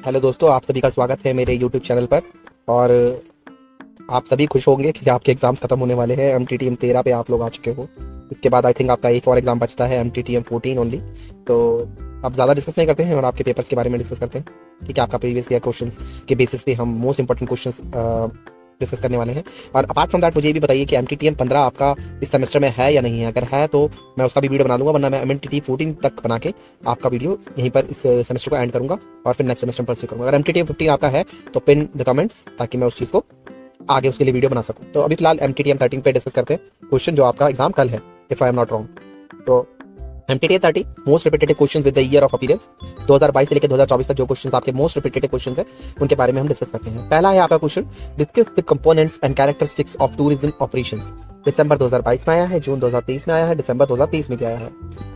Hello दोस्तों, आप सभी का स्वागत है मेरे यूट्यूब चैनल पर। और आप सभी खुश होंगे कि आपके एग्ज़ाम्स खत्म होने वाले हैं। MTTM 13 पे आप लोग आ चुके हो। इसके बाद आई थिंक आपका एक और एग्ज़ाम बचता है, MTTM 14 ओनली। तो अब ज़्यादा डिस्कस नहीं करते हैं और आपके पेपर्स के बारे में डिस्कस करते हैं। ठीक है, आपका प्रीवियस ईयर क्वेश्चंस के बेसिस पे हम मोस्ट इंपॉर्टेंट क्वेश्चंस डिस्कस करने वाले हैं। और अपार्ट फ्रॉम दैट मुझे ये भी बताइए कि MTTM 15 आपका इस सेमेस्टर में है या नहीं है। अगर है तो मैं उसका भी वीडियो बना दूंगा, वरना मैं MTT 14 तक बना के आपका वीडियो यहीं पर इस सेमेस्टर को एंड करूंगा और फिर नेक्स्ट सेमेस्टर में परस्यू करूंगा। अगर MTTM 15 आपका है तो पिन द कमेंट्स, ताकि मैं उस चीज़ को आगे उसके लिए वीडियो बना सकूं। तो अभी फिलहाल MTTM 13 पे डिस्कस करते हैं क्वेश्चन, जो आपका एग्जाम कल है, if I am not wrong. तो MTTM 30 most repeated question with the year of appearance. 2022 से लेकर 2024 तक जो क्वेश्चन आपके मोस्ट रिपीटेड क्वेश्चन है उनके बारे में हम डिस्कस करते हैं। पहला है आपका question, discuss the components and characteristics of tourism operations. दिसंबर 2022 में आया है, जून 2023 में आया है, दिसंबर 2023 में भी आया है।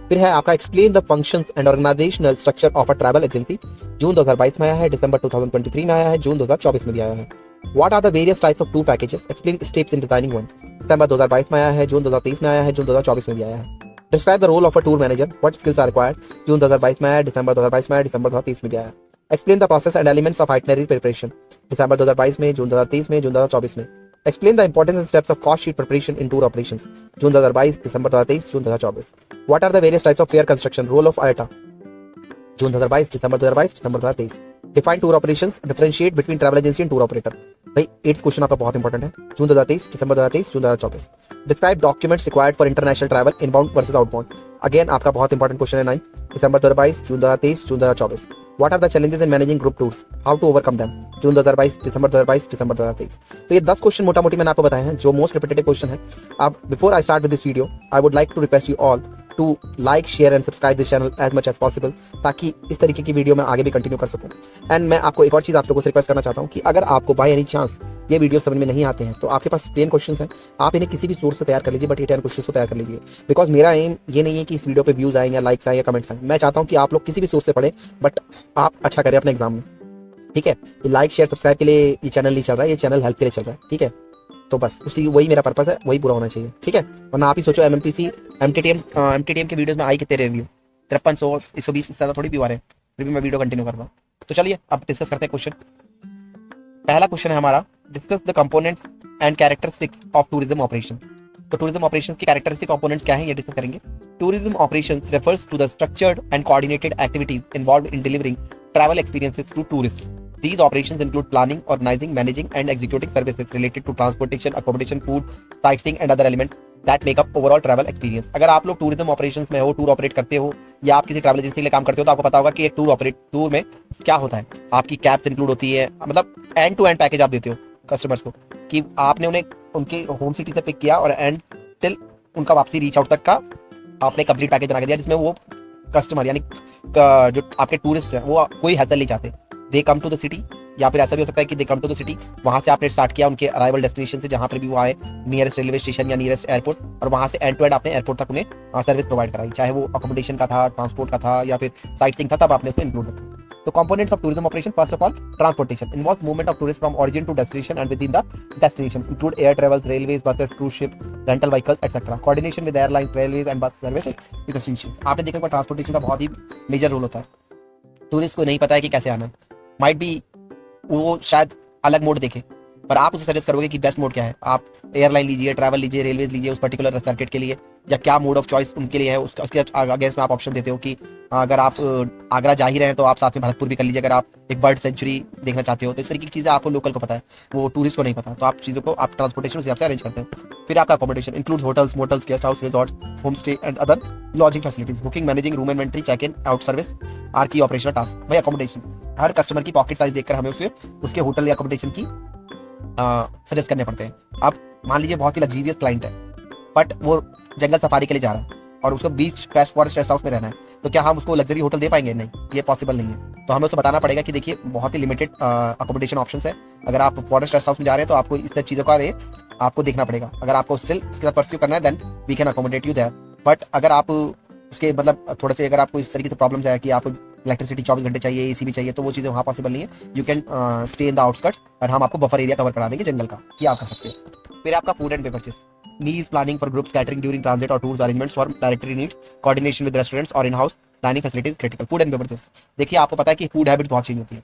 फिर है आपका explain the functions and organisational structure of a travel agency. जून 2022 में आया है, दिसंबर 2023 में आया है, जून 2024 में भी आया है। What are the various types of tour packages? Explain steps in designing one. दिसंबर 2022 में आया है, जून 2023 में आया है, जून 2024 में भी आया है। Describe the role of a tour manager. What skills are required? जून 2022 में आया, दिसंबर 2022 में आया, दिसंबर 2023 में भी आया। Explain the process and elements of itinerary preparation. दिसंबर 2022 में, जून 2023 में, जून 2024 में। Explain the importance and steps of cost sheet preparation in tour operations. जून 2022, दिसंबर 2023, जून 2024। What are the various types of fare construction? Role of IATA. जून 2022, दिसंबर 2022, दिसंबर 2023। Define tour operations, differentiate between travel agency and tour operator. भाई 8th question आपका बहुत important है। जून 2023, दिसंबर 2023, जून 2024। Describe documents required for international travel inbound versus outbound. Again आपका बहुत इंपॉर्टेंट क्वेश्चन है 9, दिसंबर 2022, जून 2023, जून 2024। What are the challenges in managing group tours, how to overcome them. जून 2022, दिसंबर 2022, दिसंबर 2023। तो ये 10 क्वेश्चन मोटा मोटी मैंने आपको बताए हैं जो मोस्ट रिपीटेड क्वेश्चन है। अब before I start with this video, I would like to request you all to like, share and subscribe this channel as much as possible, ताकि इस तरीके की वीडियो मैं आगे भी कंटिन्यू कर सकूं। एंड मैं आपको एक और चीज़ आप लोगों से रिक्वेस्ट करना चाहता हूं कि अगर आपको बाय एनी चांस ये वीडियो समझ में नहीं आते हैं तो आपके पास 10 क्वेश्चन हैं, आप इन्हें किसी भी सोर्स से तैयार कर लीजिए, बट ये 10 क्वेश्चन को तैयार कर लीजिए। बिकॉज मेरा एम ये नहीं है कि इस वीडियो पे व्यूज आए या लाइक्स आए या कमेंट्स आए। मैं चाहता हूँ कि आप लोग किसी भी सोर्स से पढ़ें, बट आप अच्छा करें अपने एग्जाम में। ठीक है, लाइक शेयर सब्सक्राइब के लिए ये चैनल नहीं चल रहा है, ये चैनल हेल्प के लिए चल रहा है। ठीक है, तो बस वही मेरा पर्पस है, वही पूरा होना चाहिए। ठीक है, वरना आप ही सोचो MTTM के वीडियोस में आई कितने रिव्यू, 5300, 120, इससे ज़्यादा थोड़ी व्यू आ रहे हैं, फिर भी मैं वीडियो कंटिन्यू कर रहा हूँ। तो चलिए अब डिस्कस करते हैं क्वेश्चन। पहला क्वेश्चन है हमारा, discuss the components and characteristics of tourism operation. तो टूरिज्म ऑपरेशंस की कैरेक्टरिस्टिक कंपोनेंट्स क्या हैं ये डिस्कस करेंगे। Tourism operations refers to the structured and coordinated activities involved in delivering travel experiences to tourist. These operations include planning, organizing, managing, and executing services related to transportation, accommodation, food, sightseeing, and other elements that make up overall travel experience. अगर आप लोग tourism operations में हो, tour operate करते हो या आप किसी ट्रैवल एजेंसी के लिए काम करते हो, तो आपको पता होगा कि एक टूर में क्या होता है। आपकी कैब्स इंक्लूड होती है, मतलब एंड टू एंड पैकेज आप देते हो कस्टमर्स को, कि आपने उन्हें उनके होम सिटी से पिक किया और एंड टिल उनका वापसी रीच आउट तक का आपने कंप्लीट पैकेज बना के दिया, जिसमें वो कस्टमर यानी जो आपके टूरिस्ट हैं वो कोई हैसल नहीं चाहते। दे कम टू द सिटी, या फिर ऐसा भी हो सकता है कि दे कम टू द सिटी, वहाँ से आपने स्टार्ट किया उनके अराइवल डेस्टिनेशन से, जहाँ पर भी वो आए, नियरेस्ट रेलवे स्टेशन या नियरेस्ट एयरपोर्ट, और वहाँ से एंड टू एंड आपने एयरपोर्ट तक उन्हें सर्विस प्रोवाइड कराई, चाहे वो अकोमोडेशन का था, ट्रांसपोर्ट का था, या फिर साइट सीइंग था, तब आपने उसको इंक्लूड रखा। तो components of tourism operation, first of all transportation involves movement of tourist from origin to destination and within the destination, include air travels, railways, buses, cruise ship, rental vehicles etcetera. Coordination with airlines, railways and bus services with destination. आपने देखा होगा transportation का बहुत ही major role होता है। Tourist को नहीं पता है कि कैसे आना है, माइट बी वो शायद अलग मोड देखे, पर आप उसे सजेस्ट करोगे कि बेस्ट मोड क्या है। आप एयरलाइन लीजिए, ट्रैवल लीजिए, रेलवेज लीजिए उस पर्टिकुलर सर्किट के लिए, या क्या मोड ऑफ चॉइस उनके लिए है, उसके अगेंस्ट में आप ऑप्शन देते हो कि अगर आप आगरा जा ही रहे हैं तो आप साथ में भरतपुर भी कर लीजिए, अगर आप एक बर्ड सेंचुरी देखना चाहते हो। तो इस तरीके की चीज़ें आपको लोकल को पता है, वो टूरिस्ट को नहीं पता। तो आप चीज़ों को आप ट्रांसपोर्टेशन उस हिसाब से अरेंज करते हैं। फिर आपका accommodation include hotels, motels, guest house, resorts, home stay and other lodging facilities. Booking, managing room inventory, check in, out service are key operational task. भाई अकोमोडेशन, हर कस्टमर की पॉकेट साइज देखकर हमें उसके होटल या अकोमोडेशन की suggest करने पड़ते हैं। अब मान लीजिए बहुत ही लग्जरियस क्लाइंट है, बट वो जंगल सफारी के लिए जा रहा है और उसको बीच फॉरेस्ट रेस्ट हाउस में रहना है, तो क्या हम उसको लग्जरी होटल दे पाएंगे? नहीं, ये पॉसिबल नहीं है। तो हमें उसे बताना पड़ेगा कि देखिए बहुत ही लिमिटेड अकोमोडेशन ऑप्शंस है। अगर आप फॉरेस्ट रेस्ट हाउस में जा रहे हैं तो आपको इस तरह चीज़ों का आपको देखना पड़ेगा। अगर आपको स्टिल परस्यू करना है then we can accommodate you there. But अगर आप उसके मतलब थोड़े से अगर आपको इस तरीके से प्रॉब्लम्स है कि आप इलेक्ट्रिसिटी 24 घंटे चाहिए, एसी भी चाहिए, तो वो चीज़ें वहाँ पॉसिबल नहीं है। You can stay in the outskirts और हम आपको बफर एरिया कवर करा देंगे जंगल का, ये आप कर सकते हो। फिर आपका food and beverages, meals planning for groups, catering during transit और tours, arrangements for directory needs, coordination with restaurants और in house dining facilities critical. Food and beverages, देखिए आपको पता है कि फूड हैबिट बहुत चेंज होती है।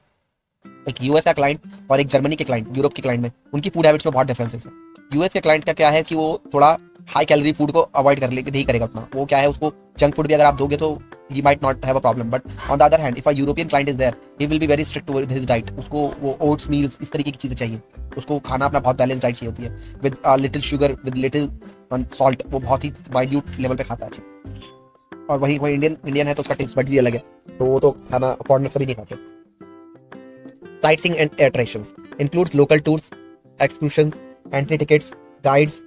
एक यूएस का क्लाइंट और एक जर्मनी के क्लाइंट, यूरोप के क्लाइंट में उनकी फूड हैबिट्स में बहुत डिफरेंसेस है। यूएस के क्लाइंट का क्या है कि वो थोड़ा हाई कैलोरी फूड को अवॉइड कर ले नहीं करेगा उतना, वो क्या है उसको जंक फूड भी अगर आप दोगे तो he might not have a problem, but on the other hand if a European client is there he will be very strict with his diet, उसको वो ओट्स मील्स इस तरीके की चीजें चाहिए, उसको खाना अपना बहुत बैलेंस डाइट चाहिए होती है with little sugar with little salt, वो बहुत ही माइन्यूट लेवल पे खाता है। और वही कोई इंडियन है तो उसका टेस्ट बट भी अलग है, तो वो तो खाना फॉरेनर्स कभी नहीं खाते। Sightseeing and attractions includes local tours, excursions, entry tickets, guides,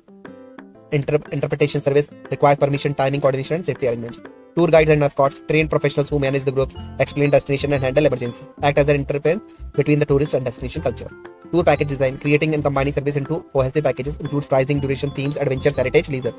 interpretation service, requires permission, timing, coordination, and safety arrangements. Tour guides and escorts, trained professionals who manage the groups, explain destination and handle emergency, act as an interface between the tourist and destination culture. Tour package design, creating and combining service into cohesive packages, includes pricing, duration, themes, adventure, heritage, leisure.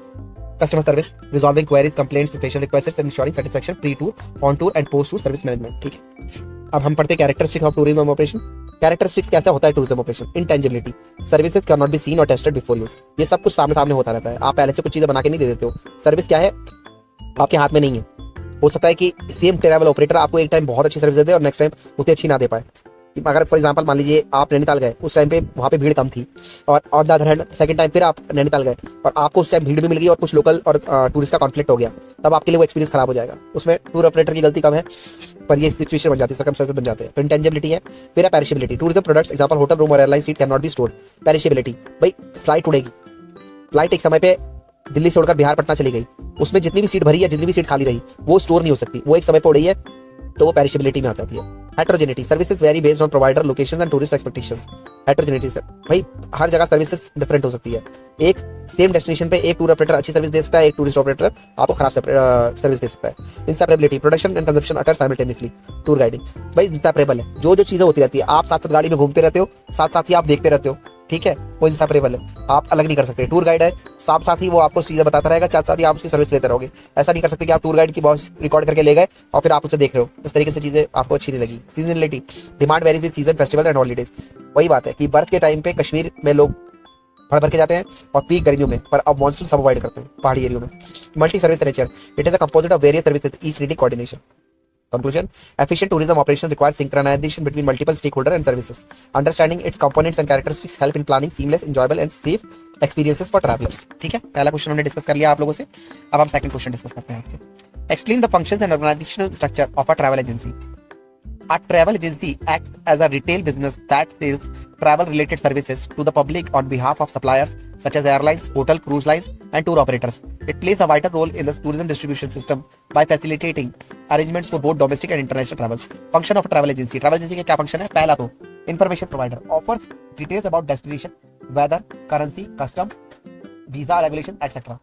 Customer service, resolving queries, complaints, special requests, and ensuring satisfaction pre-tour, on-tour, and post-tour service management. ठीक है, अब हम पढ़ते characteristics of tourism operation. Characteristics कैसा होता है tourism operation? Intangibility, services can not be seen और tested before use. ये सब कुछ सामने सामने होता रहता है, आप पहले से कुछ चीजें बना के नहीं दे देते हो। सर्विस क्या है, आपके हाथ में नहीं है। हो सकता है कि सेम ट्रैवल ऑपरेटर आपको एक टाइम बहुत अच्छी सर्विस दे दे और नेक्स्ट टाइम उतनी अच्छी ना दे पाए। अगर फॉर एग्जांपल मान लीजिए आप नैनीताल गए, उस टाइम पे वहाँ पे भीड़ कम थी, और on the other hand second time फिर आप नैनीताल गए और आपको उस टाइम भीड़ भी मिल गई और कुछ लोकल और टूरिस्ट का कॉन्फ्लिक्ट हो गया, तब आपके लिए वो एक्सपीरियंस खराब हो जाएगा। उसमें टूर ऑपरेटर की गलती कम है, पर ये सिचुएशन बन जाती है, सर्कमस्टेंसेस बन जाते हैं। तो इंटेंजिबिलिटी है। फिर है perishability, tourism products example hotel room और airline seat can not be stored. Perishability, भाई फ्लाइट उड़ेगी, फ्लाइट एक समय पे दिल्ली से उड़कर बिहार पटना चली गई, उसमें जितनी भी सीट भरी है, जितनी भी सीट खाली रही, वो स्टोर नहीं हो सकती, वो एक समय पर उड़ी है, तो वो पेरिशेबिलिटी में आ जाती है। Heterogeneity, services very based on provider, locations and tourist expectations. Heterogeneity से भाई हर जगह सर्विसेज डिफरेंट हो सकती है। एक सेम डेस्टिनेशन पे एक टूर ऑपरेटर अच्छी सर्विस दे सकता है, एक टूरिस्ट ऑपरेटर आपको खराब सर्विस दे सकता है। Inseparability, production and consumption occur simultaneously. Tour guiding भाई इंसेपरेबल है, जो जो चीजें होती रहती है, आप साथ साथ गाड़ी में घूमते रहते हो, साथ साथ ही आप देखते रहते हो, ठीक है, वो इंसेपरेबल है, आप अलग नहीं कर सकते। टूर गाइड है, साथ साथ ही वो आपको चीजें बताता रहेगा, साथ साथ ही आप उसकी सर्विस लेते रहोगे। ऐसा नहीं कर सकते कि आप टूर गाइड की वॉइस रिकॉर्ड करके ले गए और फिर आप उसे देख रहे हो, इस तरीके से चीजें आपको अच्छी नहीं लगी। Seasonality, demand varies with season, festival and holidays. वही बात है कि बर्फ के टाइम पे कश्मीर में लोग भर भर के जाते हैं और पीक गर्मियों में, पर अब मानसून सब अवॉइड करते हैं पहाड़ी एरियो में। Multi service nature, it is a composite of various services each needing coordination. Conclusion, efficient tourism operation requires synchronization between multiple stakeholders and services. Understanding its components and characteristics help in planning seamless, enjoyable and safe experiences for travelers. ठीक है, पहला question हमने discuss कर लिया आप लोगों से, अब हम सेकंड क्वेश्चन डिस्कस करते हैं आपसे। Explain the functions and organizational structure of a travel agency. A travel agency acts as a retail business that sells travel-related services to the public on behalf of suppliers such as airlines, hotel, cruise lines, and tour operators. It plays a vital role in the tourism distribution system by facilitating arrangements for both domestic and international travels. Function of a travel agency. Travel agency का क्या function है? पहला तो information provider offers details about destination, weather, currency, custom, visa, regulation, etc.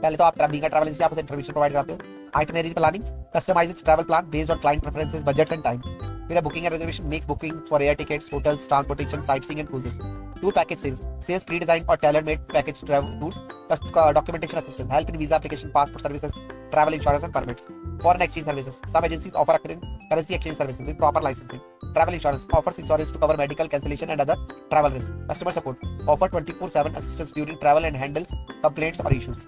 पहले तो आप being a travel agency आप उसे इन्फॉर्मेशन प्रोवाइड कराते हो। Itinerary planning, customises travel plan based on client preferences, budgets and time. फिर है booking and reservation, makes booking for air tickets, hotels, transportation, sightseeing and cruises. Tour package sales, sales pre design और tailor made package travel tours, documentation assistance, help in visa application, passport services, travel insurance and permits. Foreign exchange services, some agencies offer currency exchange services with proper licensing. Travel insurance offers insurance to cover medical cancellation and other travel risks. Customer support offer 24/7 assistance during travel and handles complaints or issues.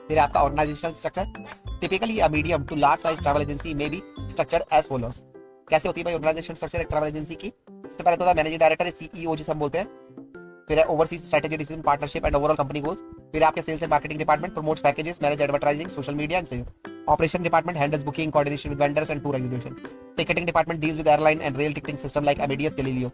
फिर आपका organisational structure, typically a medium to large size travel agency में be structured as follows. कैसे होती है भाई organisational structure एक travel agency की? सबसे पहले तो होता है मैनेजिंग डायरेक्टर, सीईओ जिसे हम बोलते हैं। फिर है overseas strategy, decision, partnership and overall company goals. फिर आपके sales and marketing department promotes packages, manage advertising, social media and sales. Operation department handles booking, coordination with vendors and tour execution. Ticketing department deals with airline and rail ticketing system like Amadeus, Galileo.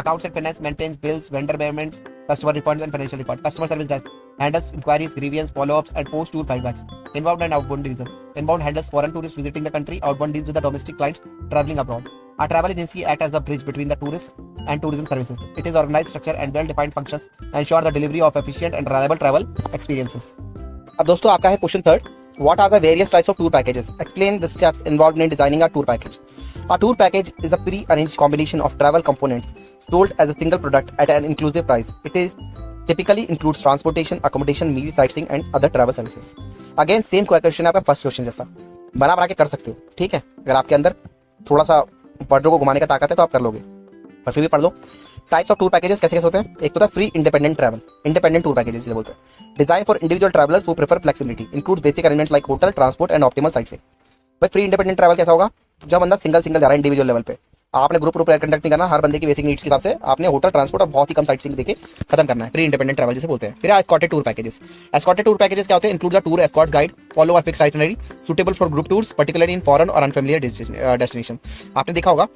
Accounts and finance maintains bills, vendor payments, customer refunds and financial reports. Customer service desk handles inquiries, grievances, follow-ups and post-tour feedbacks. Inbound and outbound division. Inbound handles foreign tourists visiting the country. Outbound deals with the domestic clients traveling abroad. A travel agency acts as the bridge between the tourist and tourism services. It is organized structure and well-defined functions ensure the delivery of efficient and reliable travel experiences. अब दोस्तों आपका है question third, what are the various types of tour packages? Explain the steps involved in designing a tour package. A tour package is a pre-arranged combination of travel components sold as a single product at an inclusive price. It is typically includes transportation, accommodation, meal, sightseeing and other travel services. Again same question है आपका first question जैसा, बना के कर सकते हो, ठीक है। अगर आपके अंदर थोड़ा सा पर्दों को घुमाने का ताकत है तो आप कर लोगे, पर फिर भी पढ़ लो। टाइप्स ऑफ टूर पैकेजेस कैसे कैसे होते हैं? एक तो था free independent travel, independent tour packages जिसे बोलते हैं। Design for individual travellers who prefer flexibility, includes basic arrangements like hotel, transport and optimal sightseeing. भाई फ्री इंडिपेंडेंट ट्रैवल कैसा होगा? जब बंदा सिंगल जा रहा है इंडिविजुअल लेवल पे, आपने ग्रुप ग्रुप कंडक्ट नहीं करना, हर बंदे की बेसिक नीड्स के हिसाब से आपने होटल ट्रांसपोर्ट और बहुत ही कम साइट सीइंग देके खत्म करना है। फ्री इंडिपेंडेंट ट्रैवल जिसे बोलते हैं। फिर escorted tour packages. Escorted tour packages क्या होते हैं? Include the tour Escorts guide, follow a fixed itinerary suitable for group tours, particularly in foreign और अनफेमिलियर डेस्टिनेशन। आपने देखा होगा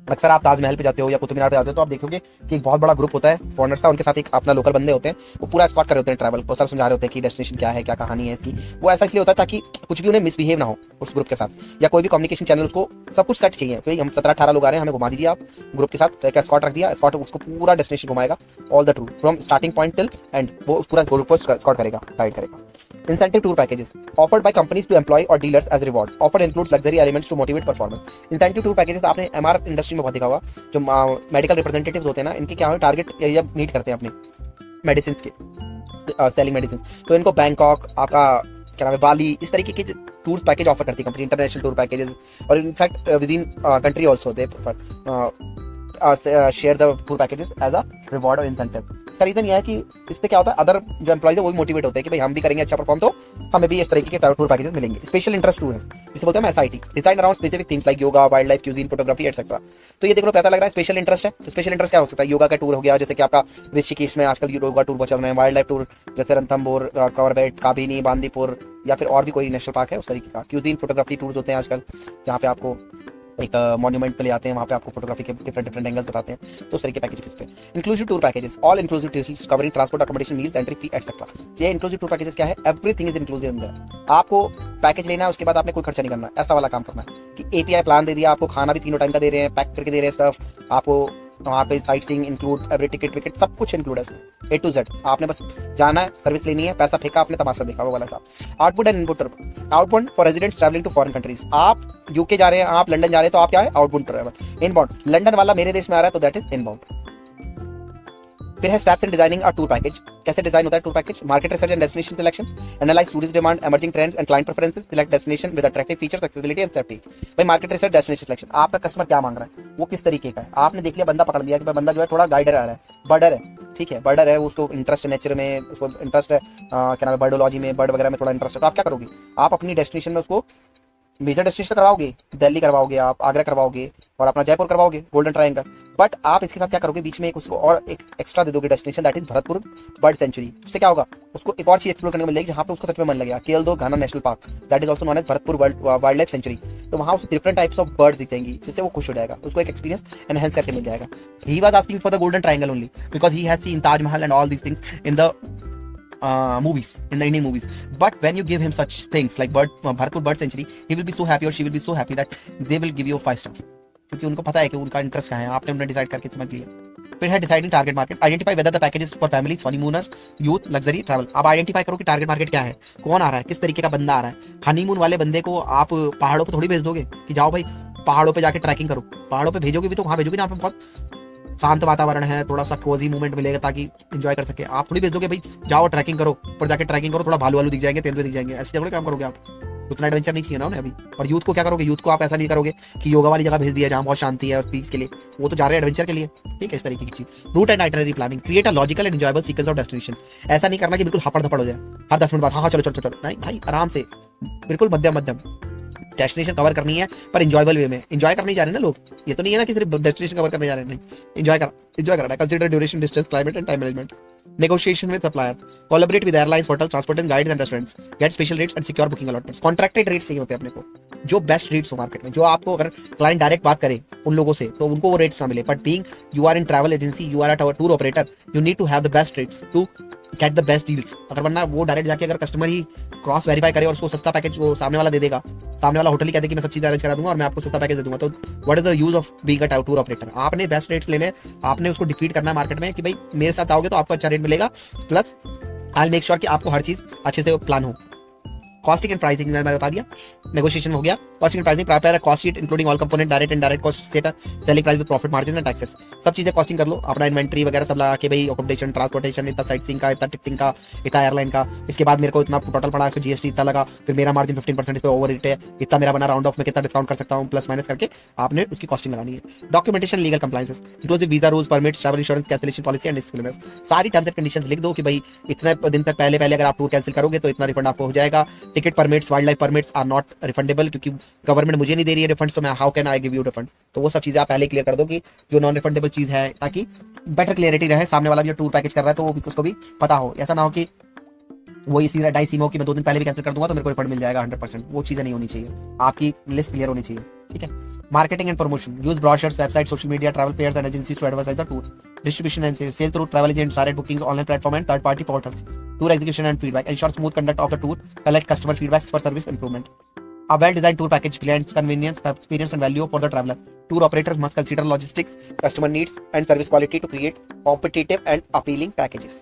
अक्सर आप ताजमहल पे जाते हो या कुतुब मीनार पे जाते हो तो आप देखोगे कि एक बहुत बड़ा ग्रुप होता है फॉरेनर्स का, उनके साथ एक अपना लोकल बंदे होते हैं, वो पूरा एस्कॉर्ट कर रहे होते हैं ट्रैवल को, सर समझा रहे होते हैं कि डेस्टिनेशन क्या है, क्या कहानी है इसकी। वो ऐसा इसलिए होता है ताकि कुछ भी उन्हें मिसबिहेव ना हो उस ग्रुप के साथ, या कोई भी कम्युनिकेशन चैनल, उसको सब कुछ सेट चाहिए। तो हम 17-18 लोग आ रहे हैं, हमें घुमा दीजिए आप ग्रुप के साथ, तो एक एस्कॉर्ट रख दिया, एस्कॉर्ट उसको पूरा डेस्टिनेशन घुमाएगा, all the tour from starting point till and, वो पूरा ग्रुप को एस्कॉर्ट करेगा, गाइड करेगा। Incentive tour packages offered by companies to employee or dealers as reward. Offer includes luxury elements to motivate performance. Incentive tour packages आपने MR industry में बहुत देखा होगा, जो मेडिकल रिप्रेजेंटेटिव्स होते हैं ना, इनके क्या है टारगेट एरिया मीट करते हैं अपने मेडिसिन के, सेलिंग मेडिसिन, तो इनको बैंकॉक, आपका क्या नाम है, बाली, इस तरीके के टूर्स पैकेज ऑफर करती है कंपनी, इंटरनेशनल टूर पैकेजेस, और in fact within country also they share the tour packages as a reward और इंसेंटिव। इसका रीजन यह है कि इससे क्या होता है, अदर जो एम्प्लॉइज है वो भी मोटिवेट होते हैं कि भाई हम भी करेंगे अच्छा परफॉर्म, तो हमें भी इस तरीके के टूर पैकेजेस मिलेंगे। स्पेशल इंटरेस्ट टूर है, जिसे बोलते हैं SIT, design around specific themes like yoga, wild life, cuisine, photography etcetera. तो ये देखो पता लग रहा है स्पेशल इंटरेस्ट है, तो स्पेशल इंटरेस्ट क्या हो सकता है? योगा का टूर हो गया, जैसे कि आपका ऋषिकेश में आजकल योगा टूर बहुत चल रहे हैं, वाइल्ड लाइफ टूर जैसे रणथंबोर, कॉर्बेट, काबिनी, बांदीपुर, या फिर और भी कोई नेशनल पार्क है उस तरीके का। क्यूजीन फोटोग्राफी टूर्स होते हैं आजकल, जहाँ पे आपको एक मॉन्यूमेंट पे ले आते हैं, वहाँ पे आपको फोटोग्राफी के डिफरेंट एंगल्स बताते हैं, तो उस तरीके के पैकेज मिलते हैं। Inclusive tour packages, all inclusive tours covering transport, accommodation, meals, entry fee etcetera. ये इंक्लूसिव टूर पैकेजेस क्या है? Everything is inclusive in their. आपको पैकेज लेना है, उसके बाद आपने कोई खर्चा नहीं करना, ऐसा वाला काम करना है कि एपीआई प्लान दे दिया आपको, खाना भी तीनों टाइम का दे रहे हैं, पैक करके दे रहे हैं स्टफ आपको, वहाँ पे sight seeing include, every ticket wicket सब कुछ इंक्लूड है उसमें, A to Z। आपने बस जाना है, सर्विस लेनी है, पैसा फेंका आपने, तमाशा देखा वो वाला साहब। Output and input. Outbound for residents travelling to foreign countries. आप यूके जा रहे हैं, आप लंदन जा रहे हैं, तो आप क्या है? Outbound travel. इनबाउंड, लंदन वाला मेरे देश में आ रहा है, तो दैट इज इनबाउंड। फिर है steps in designing a tour package. कैसे डिजाइन होता है tour package? Market research and destination selection, analyse tourist demand, emerging trends and client preferences, select destination with attractive features, accessibility and safety. भाई market research, destination selection, आपका customer क्या मांग रहा है, वो किस तरीके का है, आपने देख लिया, बंदा पकड़ लिया कि भाई बंदा जो है थोड़ा गाइडर आ रहा है, बर्डर है, ठीक है, बर्डर है, उसको इंटरेस्ट है नेचर में, उसको इंटरेस्ट है क्या नाम है, बर्डोलॉजी में, बर्ड वगैरह में थोड़ा इंटरेस्ट है, तो आप क्या करोगे? आप अपनी डेस्टिनेशन में उसको मेजर डेस्टिनेशन करवाओगे, दिल्ली करवाओगे, आप आगरा करवाओगे, और अपना जयपुर करवाओगे, गोल्डन ट्रायंगल। बट आप इसके साथ क्या करोगे? बीच में एक उसको और एक एक्स्ट्रा दे दोगे destination, that is Bharatpur bird sanctuary. उससे क्या होगा? उसको एक और चीज एक्सप्लोर करने को मिलेगी जहाँ पे उसको सच में मन लगेगा। केल-2 Ghana national park, that is also known as Bharatpur wildlife sanctuary. तो वहाँ उसको डिफरेंट टाइप्स ऑफ बर्ड्स दिखेंगी, जिससे वो खुश हो जाएगा, उसको एक एक्सपीरियंस एनहेंस करके मिल जाएगा। He was asking for the golden triangle only because he has seen Taj Mahal and all these things in the movies, in the Indian movies. But when you give him such things like Bharatpur Bird Sanctuary, he will be so happy or she will be so happy that they will give you a 5 star, क्योंकि उनको पता है कि उनका interest क्या है, आपने उन्हें डिसाइड करके समझ लिया। फिर है deciding target market. Identify whether the package is for families, honeymooners, youth, luxury travel. आप आइडेंटिफाई करो कि टारगेट मार्केट क्या है, कौन आ रहा है, किस तरीके का बंदा आ रहा है। हनीमून वाले बंदे को आप पहाड़ों पर थोड़ी भेज दोगे कि जाओ भाई पहाड़ों पे जाके ट्रैकिंग करो। पहाड़ों पे भेजोगे भी तो वहां भेजोगे जहाँ पे बहुत शांत वातावरण है, थोड़ा सा कोजी मूवमेंट मिलेगा ताकि एंजॉय कर सके। आप थोड़ी भेज दोगे भाई जाओ ट्रैकिंग करो, पर जाके ट्रैकिंग करो, थोड़ा भालू वालू दिख जाएंगे, तेंदुए दिख जाएंगे, ऐसे थोड़े काम करोगे आप। उतना एडवेंचर नहीं चाहिए ना उन्हें अभी। और यूथ को क्या करोगे? यूथ को आप ऐसा नहीं करोगे कि योगा वाली जगह भेज दिया जहाँ बहुत शांति है और पीस के लिए, वो तो जा रहे हैं एडवेंचर के लिए, ठीक है, इस तरीके की चीज। Route and itinerary planning, create a logical and enjoyable sequence of destination. ऐसा नहीं करना कि बिल्कुल हपड़ धपड़ हो जाए हर 10 मिनट बाद, हाँ चलो चलो चलो, नहीं भाई आराम से, बिल्कुल मध्यम मध्यम डेस्टिनेशन कवर करनी है, पर इंजॉयबल वे में। इंजॉय करने जा रहे हैं ना लोग, ये तो नहीं है ना कि सिर्फ डेस्टिनेशन कवर करने जा रहे हैं, नहीं, इंजॉय करना है। Consider duration, distance, climate and time management. Negotiation with supplier, collaborate with airlines, hotel, transport and guides and restaurants, gate special rates and secure booking allotments. Contracted rates चाहिए होते हैं अपने को, जो बेस्ट रेट्स हो market में, जो आपको अगर क्लाइंट डायरेक्ट बात करे उन लोगों से तो उनको वो रेट्स ना मिले, but being you are in travel agency, you are a tour operator, you need to have the best rates to get the best deals. अगर वरना वो डायरेक्ट जाके अगर कस्टमर ही क्रॉस वेरीफाई करे और उसको सस्ता पैकेज वो सामने वाला दे देगा, सामने वाला होटल ही कहते कि मैं सब चीज अरेंज करा दूंगा और मैं आपको सस्ता पैकेज दे दूंगा, तो what is the use of being a tour operator? आपने बेस्ट रेट्स लेने, आपने उसको डिफीट करना है मार्केट में कि भाई मेरे साथ आओगे तो आपको अच्छा रेट मिलेगा, प्लस आई मेक श्योर कि आपको हर चीज अच्छे से प्लान हो। कॉस्टिंग एंड प्राइसिंग मैंने बता दिया, नेगोशिएशन हो गया। Costing and pricing, prepare cost sheet including all component, direct and direct cost, set selling price with profit margin and taxes. सब चीजें कॉस्टिंग कर लो, अपना इन्वेंटरी वगैरह सब लगा के भाई अकोमोडेशन, ट्रांसपोर्टेशन, इतना साइट सीइंग का, इतना टिकटिंग का, इतना एयरलाइन का, इसके बाद मेरे को इतना टोटल पड़ा, इसमें जीएसटी इतना लगा, फिर मेरा मार्जिन 15% इस पे ओवर रेट है, इतना मेरा बना, राउंड ऑफ में कितना डिस्काउंट कर सकता हूँ, प्लस माइनस करके आपने उसकी कॉस्टिंग लगानी है। Documentation, legal compliances inclusive visa rules, permits, travel insurance, cancellation policy and disclaimers. सारी टर्म्स एंड कंडीशंस लिख दो कि भाई इतने दिन तक पहले अगर आप टूर कैंसिल करोगे तो इतना रिफंड आपको हो जाएगा, ticket permits, wildlife permits are not refundable, क्योंकि गवर्नमेंट मुझे नहीं दे रही है रिफंड, तो मैं how can I give you refund. तो वो सब चीजें आप पहले क्लियर कर दो कि जो नॉन रिफंडेबल चीज है, ताकि बेटर क्लियरिटी रहे, सामने वाला भी जो टूर पैकेज कर रहा है तो वो भी उसको भी पता हो। ऐसा ना हो कि वो इसी डाई सीमा हो कि मैं 2 दिन पहले भी कैंसिल कर दूंगा तो मेरे को रिफंड मिल जाएगा 100%। वो चीजें नहीं होनी चाहिए, आपकी लिस्ट क्लियर होनी चाहिए, ठीक है। Marketing and promotion, use brochures, website, social media, travel fairs and agencies to advertise the tour. Distribution and sales, sale through travel agents, direct bookings, online platform and third-party portals. Tour execution and feedback, ensure smooth conduct of the tour, collect customer feedbacks for service improvement. A well-designed tour package blends convenience, experience and value for the traveler. Tour operators must consider logistics, customer needs and service quality to create competitive and appealing packages.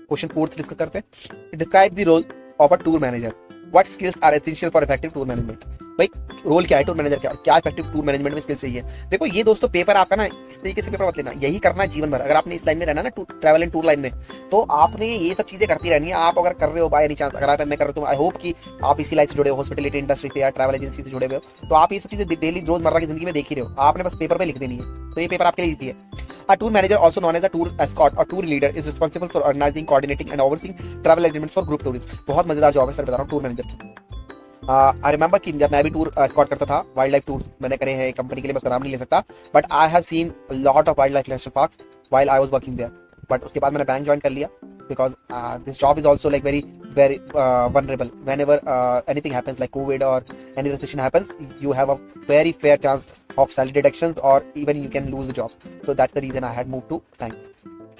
Question 4 discuss करते हैं। Describe the role of a tour manager. What skills are essential for effective tour management? भाई role क्या है tour manager, क्या effective tour management में skill चाहिए। देखो ये दोस्तों पेपर आपका ना इस तरीके से पेपर मत लेना, यही करना है जीवन भर। अगर आपने इस लाइन में रहना ना ट्रैवल एंड टूर लाइन में, तो आपने ये सब चीजें करती रहनी है। आप अगर कर रहे हो बाय एनी चांस, अगर आप एमए कर रहे हो तो आई होप कि आप इसी लाइन से जुड़े हो, हॉस्पिटलिटी इंडस्ट्री से या ट्रैवल एजेंसी से जुड़े हुए हो, तो आप ये सब चीजें डेली रोजमर्रा की जिंदगी में देख ही रहे हो, आपने बस पेपर पे लिख देनी है। तो ये पेपर आपके लिए ईजी है। A tour manager, also known as a tour escort or tour leader, is responsible for organizing, coordinating and overseeing travel arrangements for group tourists. बहुत मजेदार जॉब है सर, बता रहा हूँ टूर मैनेजर की। आई रिमेंबर कि जब मैं भी टूर स्कॉट करता था, वाइल्ड लाइफ टूर मैंने करे हैं कंपनी के लिए, मैं उसका नाम नहीं ले सकता, but I have seen lot of wildlife national parks while I was working there. But उसके बाद मैंने बैंक ज्वाइन कर लिया, because this job is also like very very vulnerable. Whenever anything happens like COVID or any recession happens, you have a very fair chance of salary deductions or even you can lose the job. So that's the reason I had moved to bank.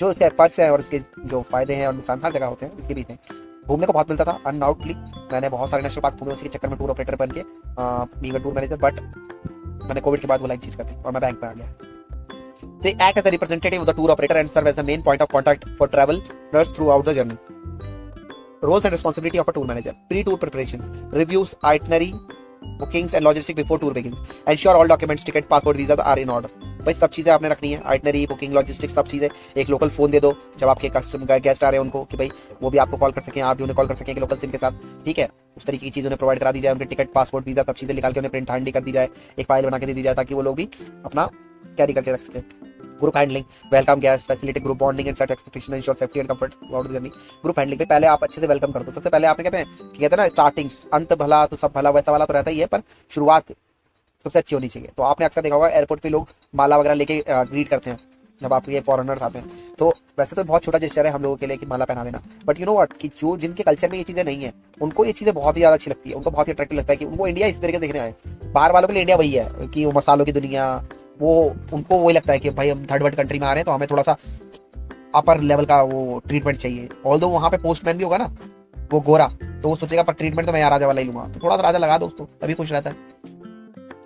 जो इसके perks हैं और इसके जो फायदे हैं और नुकसान हर जगह होते हैं, इसके भी थे। घूमने को बहुत मिलता था अनडाउटली, मैंने बहुत सारे नेशनल पार्क घूमे उसी के चक्कर में टूर ऑपरेटर बन के बीइंग टूर मैनेजर। बट मैंने कोविड के बाद वो लाइन चीज कर दी और मैं बैंक में आ गया। They act as a representative of the tour operator and serve as the main point of contact for travelers throughout the journey. Roles and responsibility of a tour manager. Pre-tour preparations, reviews, itinerary, bookings and logistics before tour begins. Ensure all documents, ticket, passport, visas are in order. भाई सब चीजें आपने रखनी है, itinerary, booking, logistics, सब चीजें। एक local phone दे दो जब आपके कस्टमर गेस्ट आ रहे हैं उनको, कि भाई वो भी आपको कॉल कर सकें, आप भी उन्हें कॉल कर सकें लोकल सिम के साथ, ठीक है। उस तरीके की चीज़ उन्हें प्रोवाइड करा दी जाए, उनके टिकट, पासपोर्ट, वीजा सब चीजें निकाल के उन्हें प्रिंट हैंडी कर दी जाए, एक फाइल बना के दे दी जाए, ताकि वो लोग भी अपना कैरी करके रख सकें। Group handling, welcome guest, facility group bonding and set expectation, ensure safety and comfort throughout the journey. Group handling पे पहले आप अच्छे से वेलकम कर दो। सबसे पहले आपने कहते हैं ना स्टार्टिंग, अंत भला तो सब भला, वैसा वाला तो रहता ही है, पर शुरुआत सबसे अच्छी होनी चाहिए। तो आपने अक्सर देखा होगा एयरपोर्ट पे लोग माला वगैरह लेके ग्रीट करते हैं जब आप ये फॉरेनर्स आते हैं। तो वैसे तो बहुत छोटा जेस्चर है हम लोगों के लिए कि माला पहना देना, बट यू नो व्हाट, कि जो जिनके कल्चर में ये चीजें नहीं है उनको ये चीजें बहुत ही ज्यादा अच्छी लगती है, उनको बहुत ही अट्रैक्टिव लगता है कि उनको इंडिया इस तरीके से देखने आए। बाहर वालों के लिए इंडिया वही है कि वो मसालों की दुनिया, वो उनको वही लगता है कि भाई हम थर्ड वर्ल्ड कंट्री में आ रहे हैं तो हमें थोड़ा सा अपर लेवल का वो ट्रीटमेंट चाहिए। ऑल्दो वहाँ पे पोस्टमैन भी होगा ना वो गोरा, तो वो सोचेगा पर ट्रीटमेंट तो मैं यहाँ राजा वाला ही लूंगा, तो थोड़ा सा राजा लगा दोस्तों तभी खुश रहता है।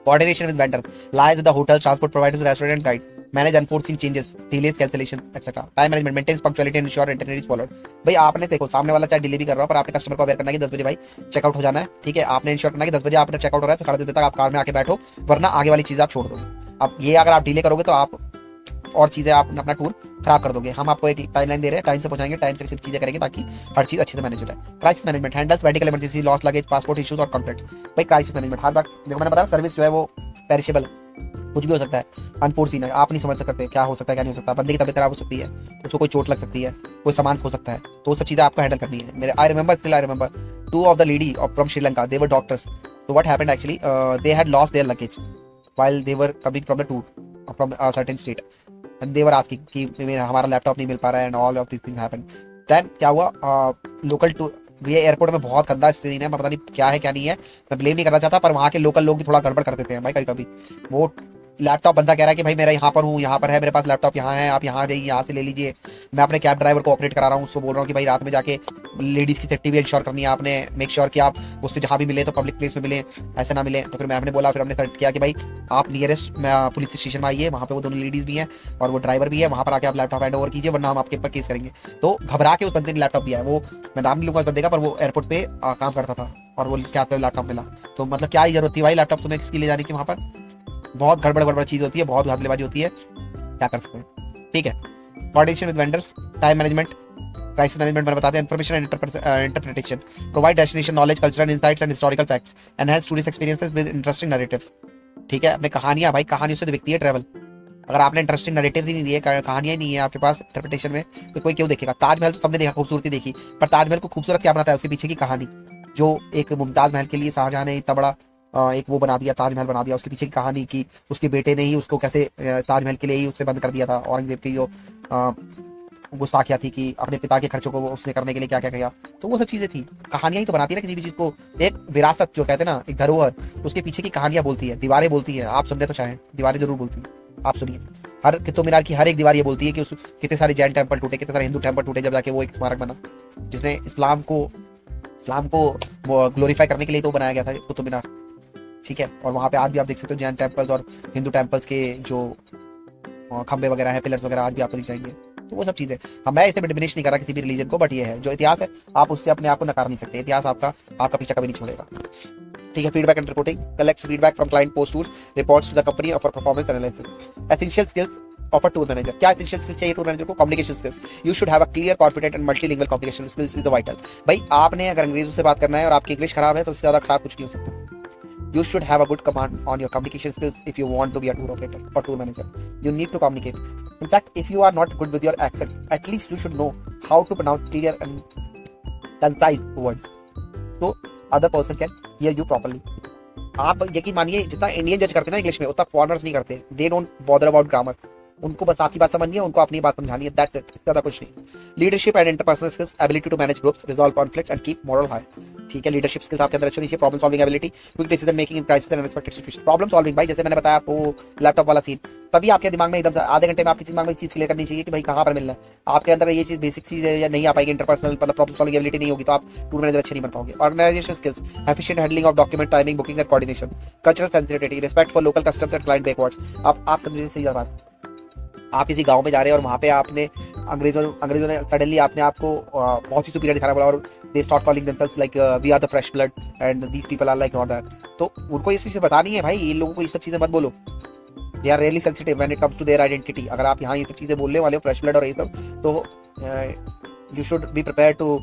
Coordination with vendor, liaise with the hotel, transport providers, restaurant and guides, manage unforeseen changes, delays, cancellations, etc. Time management, maintains punctuality and ensure itinerary is followed. भाई आपने देखो सामने वाला चाहे डिलीवरी कर रहा हो, पर आपने कस्टमर को अवेयर करना है कि 10 बजे भाई चेकआउट हो जाना है, ठीक है। आपने इंश्योर करना है कि 10 बजे आपने चेकआउट हो रहा है तो 10:30 बजे तक आप कार में आके बैठो, वरना आगे वाली चीजें आप छोड़ दो। अब ये अगर आप डिले करोगे तो आप और चीजें आप अपना टूर खराब कर दोगे। हम आपको एक टाइमलाइन दे रहे हैं, टाइम से पहुंचाएंगे, टाइम से सिर्फ चीजें करेंगे ताकि हर चीज अच्छे से मैनेज हो जाए। Crisis management, handles medical emergency, lost luggage, passport issues और कॉन्फ्लिक्ट। भाई क्राइसिस मैनेजमेंट हर बार देखो, मैंने बताया सर्विस जो है वो पेरिशेबल, कुछ भी हो सकता है, अनफोर्सीन है, आप नहीं समझ सकते क्या हो सकता है क्या नहीं हो सकता। बंदे की तबीयत खराब हो सकती है, उसको कोई चोट लग सकती है, कोई सामान खो सकता है, तो वो सब चीजें आपको हैंडल करनी है। मेरे I remember 2 of the lady from Sri Lanka, they were doctors. So what happened actually, they had lost their luggage while they were coming from the tour from a certain state and they were asking कि हमारा laptop नहीं मिल पा रहा है and all of these things happened. Then क्या हुआ, local tour, ये airport में बहुत गंदा सीन है, पता नहीं क्या है क्या नहीं है, मैं ब्लेम नहीं करना चाहता, पर वहाँ के लोकल लोग भी थोड़ा गड़बड़ कर देते हैं भाई। कभी कभी वो लैपटॉप बंदा कह रहा है कि भाई मेरा यहाँ पर हूँ, यहाँ पर है, मेरे पास लैपटॉप यहाँ है, आप यहाँ जाइए, यहाँ से ले लीजिए। मैं अपने कैब ड्राइवर को ऑपरेट करा रहा हूँ, उसको बोल रहा हूँ कि भाई रात में जाके लेडीज़ की सेफ्टी भी इंश्योर करनी है, आपने मेक श्योर कि आप उससे जहाँ भी मिले तो पब्लिक प्लेस में मिले, ऐसे ना मिले। तो फिर हमने बोला, फिर हमने सर्च किया कि भाई आप नियरेस्ट पुलिस स्टेशन में आइए, वहाँ पे वो दोनों लेडीज़ भी हैं और वो ड्राइवर भी है, वहाँ पर आके आप लैपटॉप हैंड ओवर कीजिए, वरना हम आपके ऊपर केस करेंगे। तो घबरा के उस बंदे ने लैपटॉप दिया है, वो मैं नाम नहीं लूंगा उस बंदे का, पर वो एयरपोर्ट पे काम करता था और वो उसके हाथ में लैपटॉप मिला। तो मतलब क्या ही जरूरत थी भाई लैपटॉप तुम्हें किसकी ले जाने की, वहाँ पर बहुत गड़बड़ चीज होती है, बहुत धांधलेबाजी होती है, क्या कर सकते हैं, ठीक है। Coordination with vendors, time management, crisis management मैंने बताते हैं, information and interpretation, provide destination knowledge, cultural insights and historical facts, enhance tourist experiences with interesting narratives, ठीक है। अपने कहानियां, भाई कहानियों से दिखती है ट्रैवल, अगर आपने इंटरेस्टिंग नरेटिव्स ही नहीं दिए, कहानियां ही नहीं है आपके पास इंटरप्रिटेशन में, तो कोई क्यों देखेगा। ताजमहल तो सबने देखा, खूबसूरती देखी, पर ताजमहल को खूबसूरत क्या बनाता है, उसके पीछे की कहानी। जो एक मुमताज महल के लिए शाहजहां ने इतना बड़ा एक वो बना दिया, ताजमहल बना दिया, उसके पीछे की कहानी की उसके बेटे ने ही उसको कैसे ताजमहल के लिए ही उससे बंद कर दिया था। औरंगजेब की जो गुस्ताखिया थी कि अपने पिता के खर्चों को उसने करने के लिए क्या क्या किया, तो वो सब चीजें थी। कहानियां ही तो बनाती है ना किसी भी चीज को। एक विरासत जो कहते हैं ना, एक धरोहर, उसके पीछे की कहानियां बोलती है, दीवारें बोलती है। आप सुनने तो चाहें, दीवारें जरूर बोलती है, आप सुनिए। हर कुतुब मीनार की हर एक दीवार ये बोलती है कि उस कितने सारे जैन टेम्पल टूटे, कितने सारे हिंदू टेम्पल टूटे, जब जाके वो एक स्मारक बना, जिसने इस्लाम को ग्लोरीफाई करने के लिए तो बनाया गया था कुतुब मीनार। ठीक है, और वहाँ पे आज भी आप देख सकते हो जैन टेम्पल्स और हिंदू टेम्पल्स के जो खंबे वगैरह है, पिलर्स वगैरह आज भी आपको दिख जाएंगे। तो वो सब चीजें, हम मैं इसे डिमिनिश नहीं कर रहा किसी भी रिलीजन को, बट ये है जो इतिहास है, आप उससे अपने आप को नकार नहीं सकते। इतिहास आपका पीछा कभी नहीं छोड़ेगा। ठीक है, feedback and reporting, collect feedback from client, post tours, reports to the company for performance analysis. Essential skills of a tour manager, क्या एसेंशियल स्किल्स चाहिए टूर मैनेजर को? Communication skills, you should have a clear, confident and multilingual communication skills is the vital. भाई आपने अगर अंग्रेजों से बात करना है और आपकी इंग्लिश खराब है, तो उससे ज्यादा खराब कुछ नहीं हो सकता। You should have a good command on your communication skills if you want to be a tour operator or tour manager. You need to communicate. In fact, if you are not good with your accent, at least you should know how to pronounce clear and concise words, so other person can hear you properly. आप यकीन मानिए, जितना Indian जज करते हैं ना English में, उतना फॉरेनर्स नहीं करते। They don't bother about grammar, उनको बस आपकी बात समझनी है, उनको अपनी बात समझानी है, दैट्स इट, इससे ज्यादा कुछ नहीं। Leadership and interpersonal skills, ability to manage groups, resolve conflicts and keep morale high. ठीक है, लीडरशिप स्किल्स आपके अंदर अच्छी होनी चाहिए। Problem solving ability, quick decision making in crisis and unexpected situation. Problem solving, भाई जैसे मैंने बताया आपको लैपटॉप वाला सीन, तभी आपके दिमाग में एकदम से आधे घंटे में आपकी दिमाग में चीज क्लियर करनी चाहिए कि भाई कहाँ पर मिलना है। आपके अंदर ये चीज बेसिक चीज है या नहीं आ पाएगी, इंटरपर्सनल मतलब प्रॉब्लम सॉल्विंग एबिलिटी नहीं होगी, तो आप टूर मैनेजर अच्छे नहीं बन पाओगे। Organisation skills, efficient handling of document, timing, booking and coordination. Cultural sensitivity, respect for local customs and client backwards. आप समझिए सही बात, आप किसी गांव में जा रहे हैं और वहां पे आपने अंग्रेजों ने सडनली आपने आपको बहुत ही सुपीरियर दिखाना बोला, और they start calling themselves like we are the fresh blood and these people are like not that. तो उनको ये चीजें बतानी है भाई, इन लोगों को ये सब चीजें मत बोलो। They are really sensitive when it comes to their identity. अगर आप यहाँ ये सब चीजें बोलने वाले हो, फ्रेश ब्लड और ये सब, तो you should be prepare to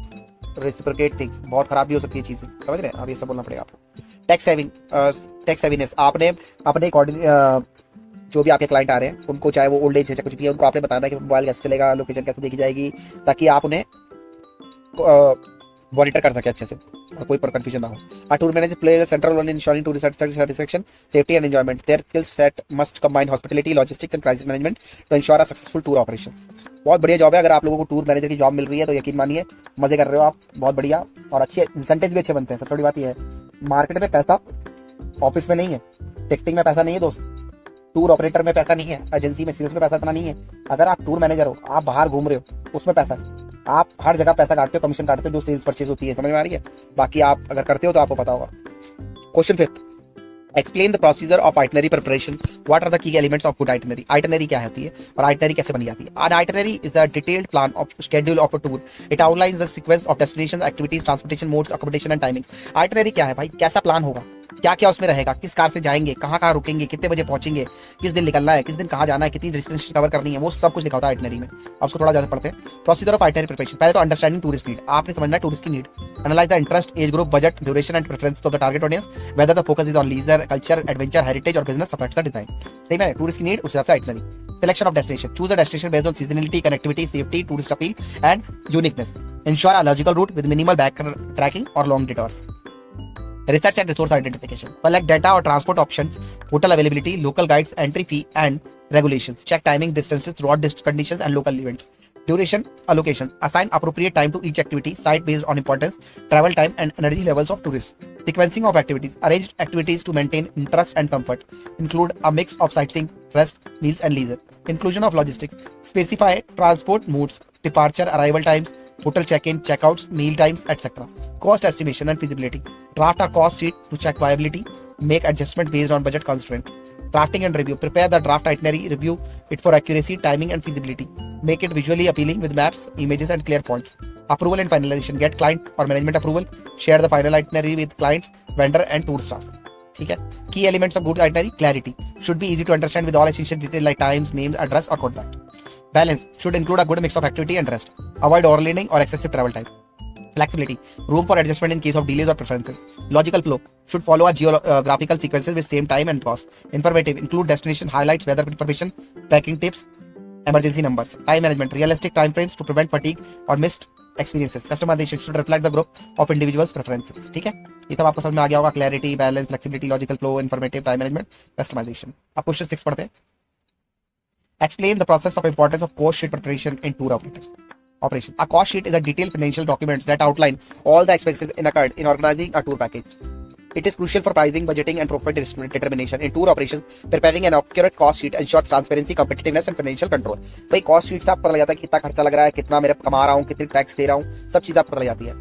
reciprocate things. बहुत खराब भी हो सकती है चीजें, समझ रहे हैं? अब ये सब बोलना पड़ेगा आपको। टैक्स सेविंगनेस, आपने अपने अकॉर्डिंग जो भी आपके क्लाइंट आ रहे हैं उनको, चाहे वो ओल्ड एज है चाहे कुछ भी है, उनको आपने बताना है कि मोबाइल कैसे चलेगा, लोकेशन कैसे देखी जाएगी, ताकि आप उन्हें मॉनिटर कर सके अच्छे से और कोई कंफ्यूजन ना हो। A tour manager plays a central role in ensuring tourist satisfaction, safety and enjoyment. Their skill set must combine hospitality, logistics and crisis management to ensure a successful tour operations. बहुत बढ़िया job है। अगर आप लोगों को tour manager की job मिल रही है तो यकीन मानिए मजे कर रहे हो आप, बहुत बढ़िया। और अच्छे इंसेंटिव भी अच्छे बनते हैं। सबसे बड़ी बात यह है, मार्केट में पैसा ऑफिस में नहीं है, टिकटिंग में पैसा नहीं है दोस्त, टूर ऑपरेटर में पैसा नहीं है, एजेंसी में सेल्स में पैसा इतना नहीं है। अगर आप टूर मैनेजर हो, आप बाहर घूम रहे हो, उसमें पैसा है। आप हर जगह पैसा काटते हो, कमीशन काटते हो जो सेल्स परचेज होती है, समझ में आ रही है? बाकी आप अगर करते हो तो आपको पता होगा। Question 5, explain the procedure of itinerary preparation. What are the key elements of good itinerary? Itinerary क्या होती है और आइटनरी कैसे बनी जाती है? An itinerary is a detailed plan of schedule of a tour. It outlines the sequence of destinations, activities, transportation modes, accommodation and timings. Itinerary क्या है भाई? कैसा प्लान होगा, क्या क्या उसमें रहेगा, किस कार से जाएंगे, कहाँ कहाँ रुकेंगे, कितने बजे पहुंचेंगे, किस दिन निकलना है, किस दिन कहाँ जाना है, कितनी डेस्टिनेशन कवर करनी है, वो सब कुछ लिखा होता है आइटनरी में। अब उसको थोड़ा ज्यादा पढ़ते हैं। प्रोसीजर ऑफ आइटनरी प्रिपरेशन, पहले तो अंडरस्टैंडिंग टूरिस्ट नीड, आपने समझना है टूरिस्ट की need. Analyse the interest, age group, budget, duration and preference of the target audience, whether the focus is on leisure, culture, adventure, heritage और business affects the design. सही है, tourist की need उस हिसाब से itinerary. Selection of destination. Choose a destination based on seasonality, connectivity, safety, tourist appeal, and uniqueness. Ensure a logical route with minimal backtracking or long detours. Research and resource identification. Collect data or transport options, hotel availability, local guides, entry fee, and regulations. Check timing, distances, road conditions, and local events. Duration, allocation. Assign appropriate time to each activity, site based on importance, travel time, and energy levels of tourists. Sequencing of activities. Arrange activities to maintain interest and comfort. Include a mix of sightseeing, rest, meals, and leisure. Inclusion of logistics. Specify transport modes, departure, arrival times, hotel check-in, check-outs, meal times, etc. Cost estimation and feasibility. Draft a cost sheet to check viability. Make adjustment based on budget constraint. Drafting and review. Prepare the draft itinerary, review it for accuracy, timing, and feasibility. Make it visually appealing with maps, images, and clear fonts. Approval and finalization. Get client or management approval. Share the final itinerary with clients, vendor, and tour staff. ठीक है। Key elements of good itinerary: clarity. Should be easy to understand with all essential details like times, names, address, or contact. Balance. Should include a good mix of activity and rest. Avoid overloading or excessive travel time. Flexibility, room for adjustment in case of delays or preferences. Logical flow, should follow a geographical sequences with same time and cost. Informative, include destination highlights, weather information, packing tips, emergency numbers. Time management, realistic time frames to prevent fatigue or missed experiences. Customization should reflect the group of individuals preferences. ठीक है, ये सब आपको समझ में आ गया होगा. Clarity, balance, flexibility, logical flow, informative, time management, customization. अब क्वेश्चन 6 पढ़ते हैं. Explain the process of importance of cost sheet preparation in tour operators. Operation. A cost sheet is a detailed financial documents that outline all the expenses incurred in organizing a tour package. It is crucial for pricing, budgeting, and profit determination in tour operations. Preparing an accurate cost sheet ensures transparency, competitiveness, and financial control. भाई cost sheet से आपको पता लग जाता है कितना खर्चा लग रहा है, कितना मेरे कमा रहा हूँ, कितनी टैक्स दे रहा हूँ, सब चीज़ आपको पता लग जाती है.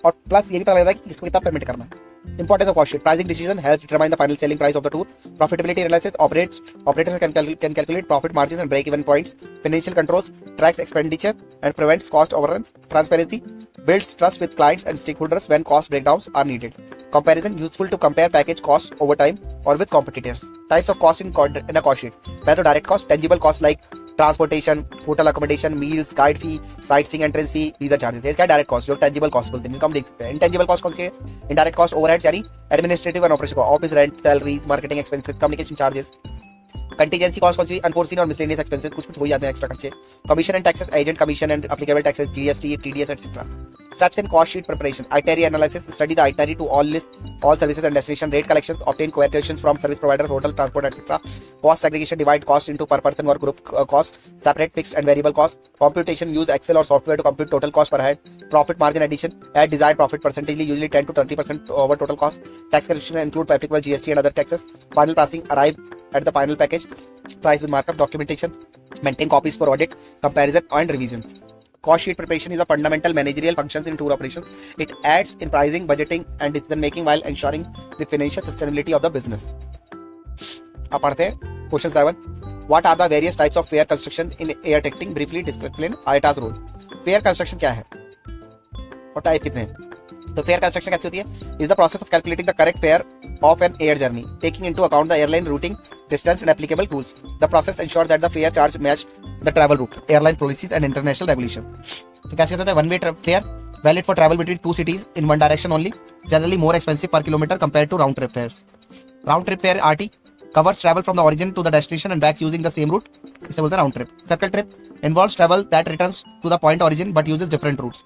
और प्लस ये भी पता लगता है कि किसको कितना पेमेंट करना है. Importance of cost sheet. Pricing decision helps determine the final selling price of the tour. Profitability analysis. Operators can calculate profit margins and break-even points. Financial controls tracks expenditure and prevents cost overruns. Transparency builds trust with clients and stakeholders when cost breakdowns are needed. Comparison useful to compare package costs over time or with competitors. Types of cost in a cost sheet. Whether direct cost, tangible costs like transportation, hotel accommodation, meals, guide fee, sightseeing entrance fee, visa charges. क्या direct cost, जो tangible cost बोलते हैं, जिनको हम देख सकते हैं. Intangible cost कौन सी है? इनडायरेक्ट कॉस्ट, ओवरहेड्स यानी administrative and operation, office rent, salaries, marketing expenses, communication charges. Contingency cost कौन सी? अनफोर्सीन और मिसलेनियस एक्सपेंसेस, कुछ हो जाते हैं एक्स्ट्रा खर्चे. Commission and taxes, agent commission and applicable taxes, GST, TDS etcetera. Steps in cost sheet preparation. Itinerary analysis. Study the itinerary to all services and destination. Rate collections. Obtain quotations from service providers, hotel, transport, etc. Cost segregation. Divide cost into per person or group cost. Separate fixed and variable cost. Computation. Use Excel or software to compute total cost per head. Profit margin addition. Add desired profit percentage, usually 10 to 20% over total cost. Tax correction. Include applicable GST and other taxes. Final pricing. Arrive at the final package. Price with markup. Documentation. Maintain copies for audit, comparison, and revisions. Cost sheet preparation is a fundamental managerial function in tour operations. It aids in pricing, budgeting, and decision making while ensuring the financial sustainability of the business. अब पढ़ते हैं question 7. What are the various types of fare construction in air ticketing? Briefly explain IATA's role. Fare construction क्या है और type कितने हैं? तो fair construction कैसे होती है? Is the process of calculating the correct fare of an air journey, taking into account the airline routing, distance and applicable rules. The process ensure that the fare charge match the travel route, airline policies and international regulations. तो कैसे होता है? One way fare valid for travel between two cities in one direction only, generally more expensive per kilometre compared to round trip fares. Round trip fair RT covers travel from the origin to the destination and back using the same route. इसे बोलते हैं round trip. Circle trip involves travel that returns to the point origin but uses different routes.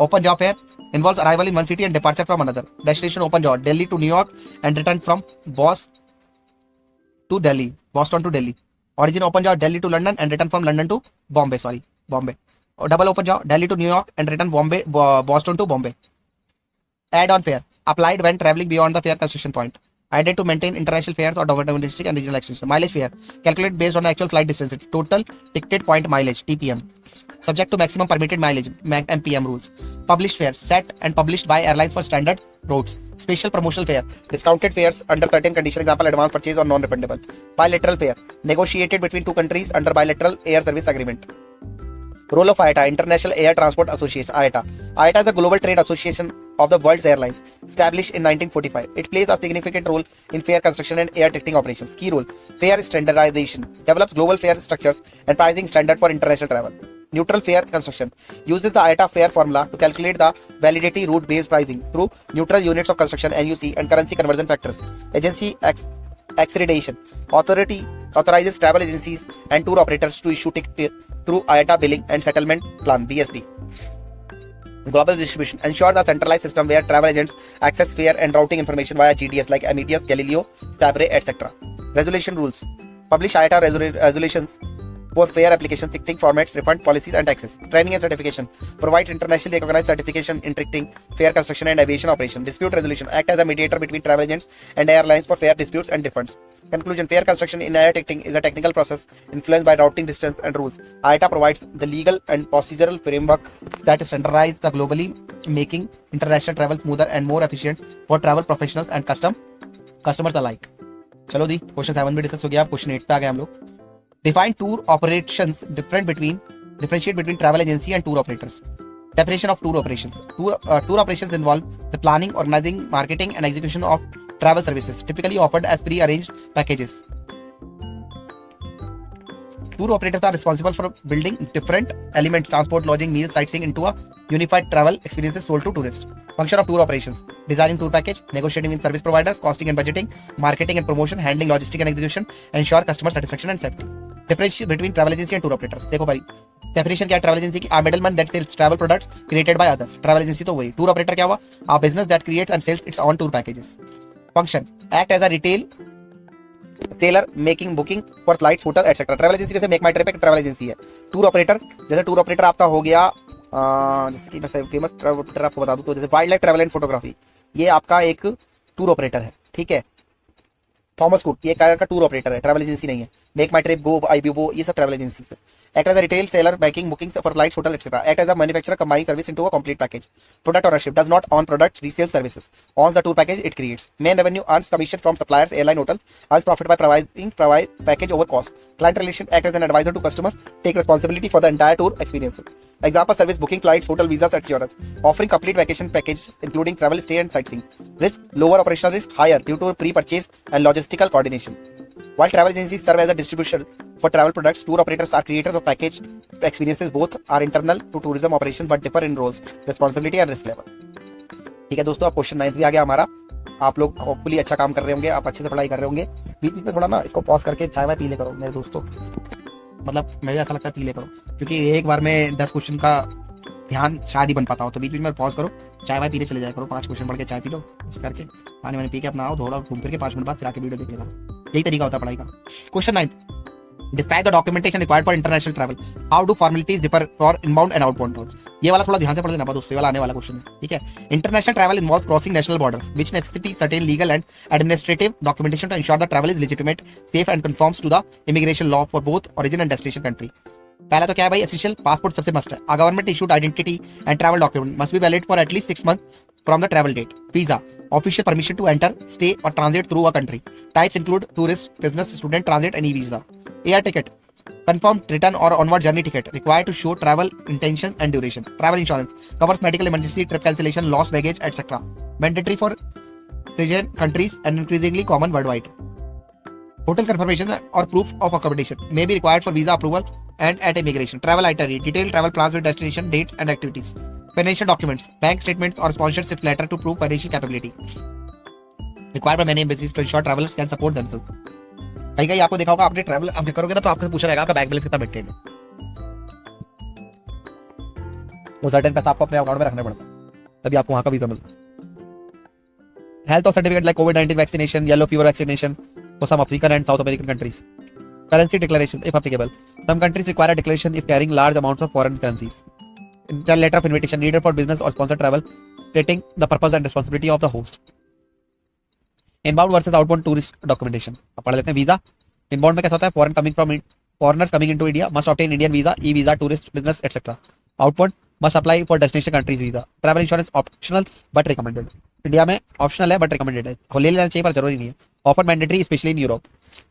Open jaw fare involves arrival in one city and departure from another. Destination open jaw, Delhi to New York and return from Boston to Delhi. Origin open jaw, Delhi to London and return from London to Bombay. Or double open jaw, Delhi to New York and return Boston to Bombay. Add-on fare applied when traveling beyond the fare construction point. Added to maintain international fares or domestic and regional extension. Mileage fare calculated based on the actual flight distance. Total ticketed point mileage (TPM). Subject to maximum permitted mileage (MPM) rules. Published fare set and published by airlines for standard routes. Special promotional fare discounted fares under certain conditions. Example: advance purchase or non-refundable. Bilateral fare negotiated between two countries under bilateral air service agreement. Role of IATA, International Air Transport Association. IATA is a global trade association of the world's airlines, established in 1945. It plays a significant role in fare construction and air ticketing operations. Key role: fare standardization, develops global fare structures and pricing standard for international travel. Neutral fare construction uses the IATA fare formula to calculate the validity route-based pricing through neutral units of construction (NUC) and currency conversion factors. Agency accreditation authorizes travel agencies and tour operators to issue tickets through IATA billing and settlement plan (BSP). Global distribution ensure the centralized system where travel agents access fare and routing information via GDS like Amadeus, Galileo, Sabre, etc. Resolution rules publish IATA resolutions for fare application, ticketing formats, refund policies, and taxes. Training and certification provides internationally recognized certification in ticketing, fare construction, and aviation operation. Dispute resolution act as a mediator between travel agents and airlines for fare disputes and refunds. Conclusion: fare construction in air ticketing is a technical process influenced by routing, distance, and rules. IATA provides the legal and procedural framework that standardize the globally, making international travel smoother and more efficient for travel professionals and customers alike. चलो the question 7 में discuss हो गया. अब question 8 पे आ गए हम लोग. Define tour operations. Differentiate between travel agency and tour operators. Definition of tour operations. Tour operations involve the planning, organizing, marketing, and execution of travel services, typically offered as pre-arranged packages. Tour operators are responsible for building different elements, transport, lodging, meals, sightseeing into a unified travel experiences sold to tourists. Function of tour operations: designing tour package, negotiating with service providers, costing and budgeting, marketing and promotion, handling logistic and execution, ensure customer satisfaction and safety. Differentiation between travel agency and tour operators. देखो भाई, definition क्या है travel agency की? A middleman that sells travel products created by others. Travel agency तो वही. Tour operator क्या हुआ? A business that creates and sells its own tour packages. Function: act as a retail seller, making booking for flights, hotel etcetera. Travel agency जैसे make my trip एक travel agency है. Tour operator, जैसे tour operator आपका हो गया, जैसे कि मैं फेमस ट्रैवल ऑपरेटर आपको बता दूं तो जैसे wild life travel and photography, ये आपका एक टूर ऑपरेटर है. ठीक है. थॉमस कुक ये का टूर ऑपरेटर है, ट्रैवल एजेंसी नहीं है. Make my trip, go, IBO, ये सब ट्रैवल एजेंसी है. Act as a retail seller, making bookings for flights, hotel, etc. Act as a manufacturer, combining service into a complete package. Product ownership: does not own product, resales services. Owns the tour package it creates. Main revenue: earns commission from suppliers, airline, hotel. Earns profit by providing package over cost. Client relation: act as an advisor to customers. Take responsibility for the entire tour experience. Example: service, booking flights, hotel, visas, etc. Offering complete vacation packages including travel, stay, and sightseeing. Risk: lower operational risk, higher due to pre-purchase and logistical coordination. While travel agencies serve as a distributor for travel products, tour operators are creators of package experiences. Both are internal to tourism operations but differ in roles, responsibility and risk level. ठीक है दोस्तों, अब question 9 भी आ गया हमारा. आप लोग hopefully अच्छा काम कर रहे होंगे, आप अच्छे से पढ़ाई कर रहे होंगे. बीच बीच में थोड़ा ना इसको पॉज करके चाय वाय पी ले करो मेरे दोस्तों. मतलब मुझे ऐसा लगता है पी ले करो, क्योंकि एक बार में 10 क्वेश्चन का ध्यान शायद ही बन पाता हो. तो बीच बीच में पॉज करो, चाय वाय पीने चले जाया करो. 5 क्वेश्चन पढ़ के चाय पी लो, इस करके पानी वानी पी के अपना आओ, थोड़ा घूम फिर के 5 मिनट बाद फिर आके वीडियो देख लेना. यही तरीका होता है पढ़ाई का. Question 9: Describe the documentation required for international travel. How do formalities differ for inbound and outbound tours? ये वाला थोड़ा ध्यान से पढ़ लेना दोस्तों, ये वाला आने वाला क्वेश्चन है. ठीक है. International travel involves crossing national borders which necessity certain legal and administrative documentation to ensure the travel is legitimate, safe and conforms to the immigration law for both origin and destination country. पहला तो क्या है भाई? Essential passport सबसे must है. A government issued identity and travel document must be valid for at least 6 months from the travel date. Visa: official permission to enter, stay or transit through a country. Types include tourist, business, student, transit and e-visa. Air ticket: confirmed return or onward journey ticket required to show travel intention and duration. Travel insurance: covers medical emergency, trip cancellation, lost baggage, etc. Mandatory for certain countries and increasingly common worldwide. Hotel confirmation or proof of accommodation may be required for visa approval and at immigration. Travel itinerary: detailed travel plans with destination, dates and activities. Financial documents: bank statements or sponsorship letter to prove financial capability. Required by many embassies to ensure travelers can support themselves. कहीं कहीं आपको देखा होगा, आपने travel आप करोगे ना तो आपको पूछा जाएगा आपका बैंक बैलेंस कितना मेंटेन है. वो सर्टेन पैसा आपको अपने अकाउंट में रखना पड़ता है, तभी आपको वहां का वीजा मिलता है. हेल्थ और certificate like covid vaccination, yellow fever vaccination for some African and South American countries. Currency declaration if applicable. Some countries require a declaration if carrying large amounts of foreign currencies. Letter of invitation needed for business or sponsored travel, stating the purpose and responsibility of the host. Inbound versus outbound tourist documentation. अब पढ़ लेते हैं. Visa: inbound में कैसा होता है? foreigners coming into India must obtain Indian visa, e-visa, tourist, business, etc. Outbound must apply for destination countries visa. Travel insurance optional but recommended. India में optional है बट रिकमेंडेड है, ले लेना चाहिए पर जरूरी नहीं है. Often mandatory especially in Europe.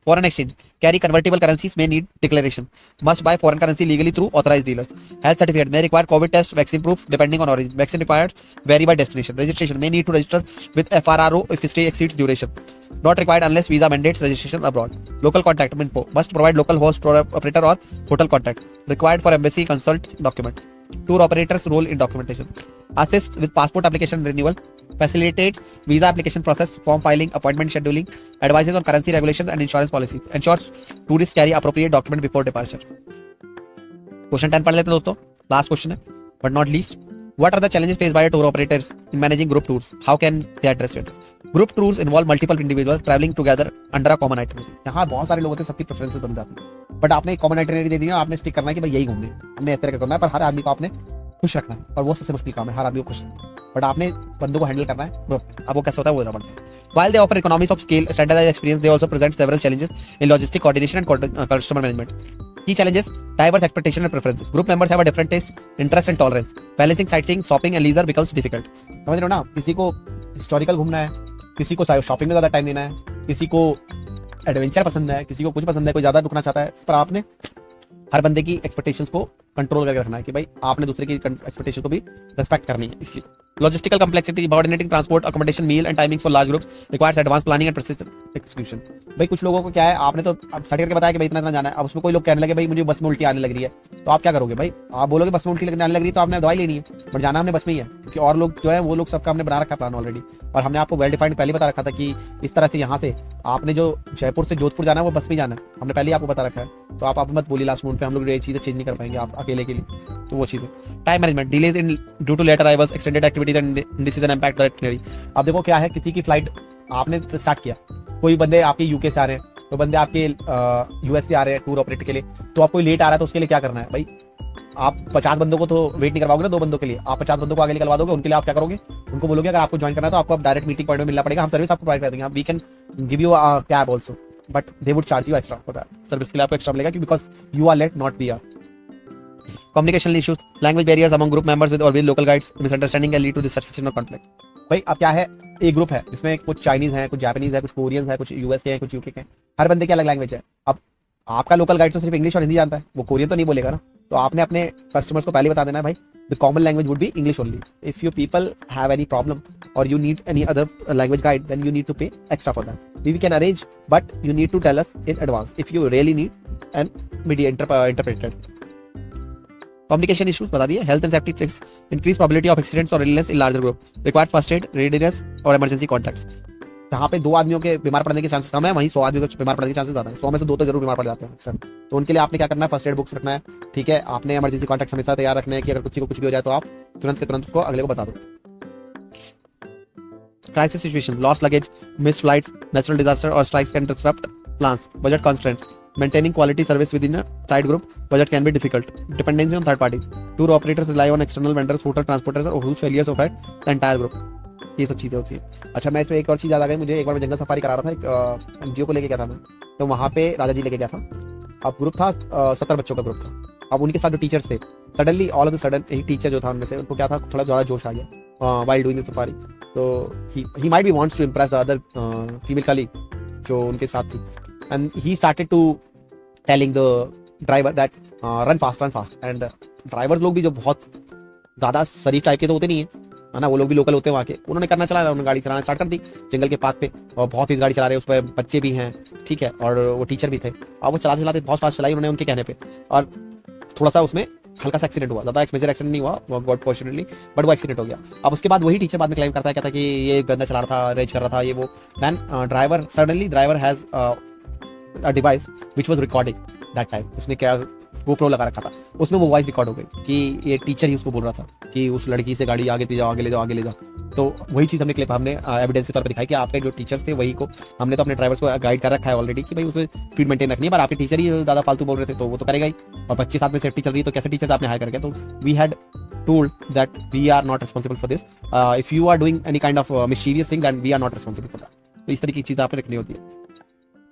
Foreign exchange: carry convertible currencies, may need declaration. Must buy foreign currency legally through authorized dealers. Health certificate: may require COVID test, vaccine proof depending on origin. Vaccine required vary by destination. Registration: may need to register with FRRO if stay exceeds duration. Not required unless visa mandates registration abroad. Local contact info: must provide local host operator or hotel contact. Required for embassy consult documents. Tour operators role in documentation: assist with passport application renewal, facilitates visa application process, form filing, appointment scheduling, advises on currency regulations and insurance policies, ensures tourists carry appropriate document before departure. Question 10 पढ़ लेते हैं दोस्तों, last question है but not least. What are the challenges faced by tour operators in managing group tours? How can they address it? Group tours involve multiple individuals traveling together under a common itinerary. यहाँ बहुत सारे लोग होते हैं, सबकी preferences बन जाती है, बट आपने एक कॉमन आइटनरी दे दी है, आपने स्टिक करना है कि भाई यही घूमने, हमने इस तरह का करना है, पर हर आदमी को आपने खुश रखना है, और वो सबसे मुश्किल काम है, हर आदमी को खुश रखना है, बट आपने बंदों को हैंडल करना है. अब वो कैसे होता है वो पड़ता है. While they offer economies of scale, standardized experience, they also present several challenges in logistic coordination and customer management. Key challenges: diverse expectations and preferences. Group members have a different taste, interest and tolerance. Balancing sightseeing, shopping and leisure becomes difficult. समझ रहे हो ना, किसी को historical घूमना है, किसी को शॉपिंग में ज्यादा टाइम देना है, किसी को एडवेंचर पसंद है, किसी को कुछ पसंद है, कोई ज्यादा रुकना चाहता है. पर आपने हर बंदे की एक्सपेक्टेशंस को कंट्रोल करके रखना है कि भाई आपने दूसरे की एक्सपेक्टेशन को भी रिस्पेक्ट करनी है. इसलिए Logistical complexity, coordinating transport, accommodation, meal and timings for large groups requires advanced planning and precise execution. भाई कुछ लोगों को क्या है, आपने तो सर्ट करके बताया कि भाई इतना इतना जाना है, अब उसमें कोई लोग कहने लगे भाई मुझे बस में उल्टी आने लग रही है, तो आप क्या करोगे भाई? आप बोलोगे बस में उल्टी आने लग रही है तो आपने दवाई लेनी है, बट जाना हमने बस में ही है, क्योंकि और लोग जो है वो लोग सबका हमने बना रखा प्लान ऑलरेडी, और हमने आपको वेल डिफाइंड पहले बता रखा था कि इस तरह से यहाँ से आपने जो जयपुर से जोधपुर जाना है वो बस में जाना है, हमने पहले आपको बता रखा है। तो आप मत बोलिए लास्ट मोमेंट पे हम लोग ये चीज़ें चेंज नहीं कर पाएंगे आप अकेले के लिए, तो वो चीज़ है। Time management, delays in due to late arrivals, extended activities and decision impact the itinerary. अब देखो क्या है, किसी की फ्लाइट आपने स्टार्ट किया, कोई बंदे आपके यूके से आ रहे हैं, तो बंदे आपके यूएस से आ रहे हैं टूर ऑपरेट के लिए, तो आप कोई लेट आ रहा है तो उसके लिए क्या करना है भाई? आप 50 बंदों को तो वेट नहीं करवाओगे ना, 2 बंदों के लिए आप 50 बंदों को आगे निकलवा दोगे, उनके लिए आप क्या करोगे? उनको बोलोगे अगर आपको ज्वाइन करना है तो आपको डायरेक्ट मीटिंग पॉइंट में मिलना पड़ेगा, हम सर्विस आपको प्रोवाइड कर देंगे, we can give you a cab also, but they would charge you extra for that service के लिए आपको एक्स्ट्रा मिलेगा, because you are late not we are. Communication issues, language barriers among group members with or with local guides, misunderstanding can lead to dissatisfaction or conflict. भाई अब क्या है, एक group है जिसमें कुछ चाइनीज है, कुछ जापानीज है, कुछ कोरियंस है, कुछ यूएस के हैं, कुछ यूके के हैं, हर बंदे की अलग लैंग्वेज है। अब आपका लोकल गाइड तो सिर्फ इंग्लिश और हिंदी जानता है, वो कोरियन तो नहीं बोलेगा ना, तो आपने अपने कस्टमर्स को पहले बता देना है भाई the common language would be English only. If you people have any problem or you need any other language guide then you need to pay extra for that. We can arrange but you need to tell us in advance if you really need and media interpreted. Communication issues बता दिए, health and safety tricks, increase probability of accidents or illness in larger group, required first aid, readiness और emergency contacts। जहाँ पे 2 आदमियों के बीमार पड़ने के चांसेस कम है, वहीं 100 आदमियों के बीमार पड़ने के चांसेस ज्यादा है। 100 में से 2 तो जरूर बीमार पड़ जाते हैं अक्सर, तो उनके लिए आपने क्या करना है, फर्स्ट एड बुक्स रखना है, ठीक है। आपने इमरजेंसी कॉन्टैक्ट हमेशा तैयार रखना है कि अगर किसी को कुछ भी हो जाए तो आप तुरंत के तुरंत उसको अगले को बता दो। Crisis situation, lost luggage, missed flights, natural disaster or strikes can disrupt plans, budget constraints, maintaining quality service within a tight group budget can be difficult, dependency on third parties, tour operators rely on external vendors, hotel transporters or whose failures affect the entire group। ये सब चीजें होती है। अच्छा, मैं इसमें एक और चीज याद आ गई मुझे, एक बार मैं जंगल सफारी करा रहा था, एक एनजीओ को लेके गया था मैं, तो वहाँ पे राजा जी लेके गया था। अब ग्रुप था 70 बच्चों का ग्रुप था। अब उनके साथ जो टीचर्स थे, suddenly all of the sudden एक टीचर जो था उनमें से, उनको क्या था, थोड़ा ज्यादा जोश आ गया व्हाइल डूइंग द सफारी, तो he might be wants to impress the other female colleague जो उनके साथ थी, and he started to telling the driver that run fast and drivers लोग भी जो बहुत ज्यादा शरीफ टाइप के तो होते नहीं है ना, वो लोग भी लोकल होते हैं वहाँ के, उन्होंने करना चला, उन्होंने गाड़ी चलाना स्टार्ट कर दी जंगल के पाथ पे, और बहुत तेज गाड़ी चला रहे हैं, उस पर बच्चे भी हैं, ठीक है, और वो टीचर भी थे। अब वो चलाते चलाते बहुत फास्ट चलाई उन्होंने उनके कहने पे, और थोड़ा सा उसमें हल्का सा एक्सीडेंट हुआ, ज्यादा मेजर एक्सीडेंट नहीं हुआ गॉड फॉर्चुनेटली, बट वो एक्सीडेंट हो गया। अब उसके बाद वही टीचर बाद में क्लेम करता है, कहता है कि ये गंदा चला रहा था, रेज कर रहा था, ये वो। Then driver suddenly driver has a device which was recording that time, उसने क्या GoPro लगा रखा था, उसमें वो वॉइस रिकॉर्ड हो गई कि ये टीचर ही उसको बोल रहा था कि उस लड़की से गाड़ी आगे ले जाओ, आगे ले जाओ, आगे ले जाओ। तो वही चीज़ हमने क्लिप हमने एविडेंस के तौर पर दिखाई कि आपके जो टीचर्स थे वही को हमने तो अपने ड्राइवर्स को गाइड कर रखा है ऑलरेडी कि भाई उसमें स्पीड मेंटेन रखनी है, पर आपके टीचर ही ज़्यादा फालतू बोल रहे थे तो वो तो करेगा ही, और बच्चे साथ में सेफ्टी चल रही है तो कैसे टीचर्स आपने हायर करके। तो we had told that we are not responsible for this, if you are doing any kind of mischievous thing then we are not responsible for that। तो इस तरह की चीज़ आपने रखनी होती है।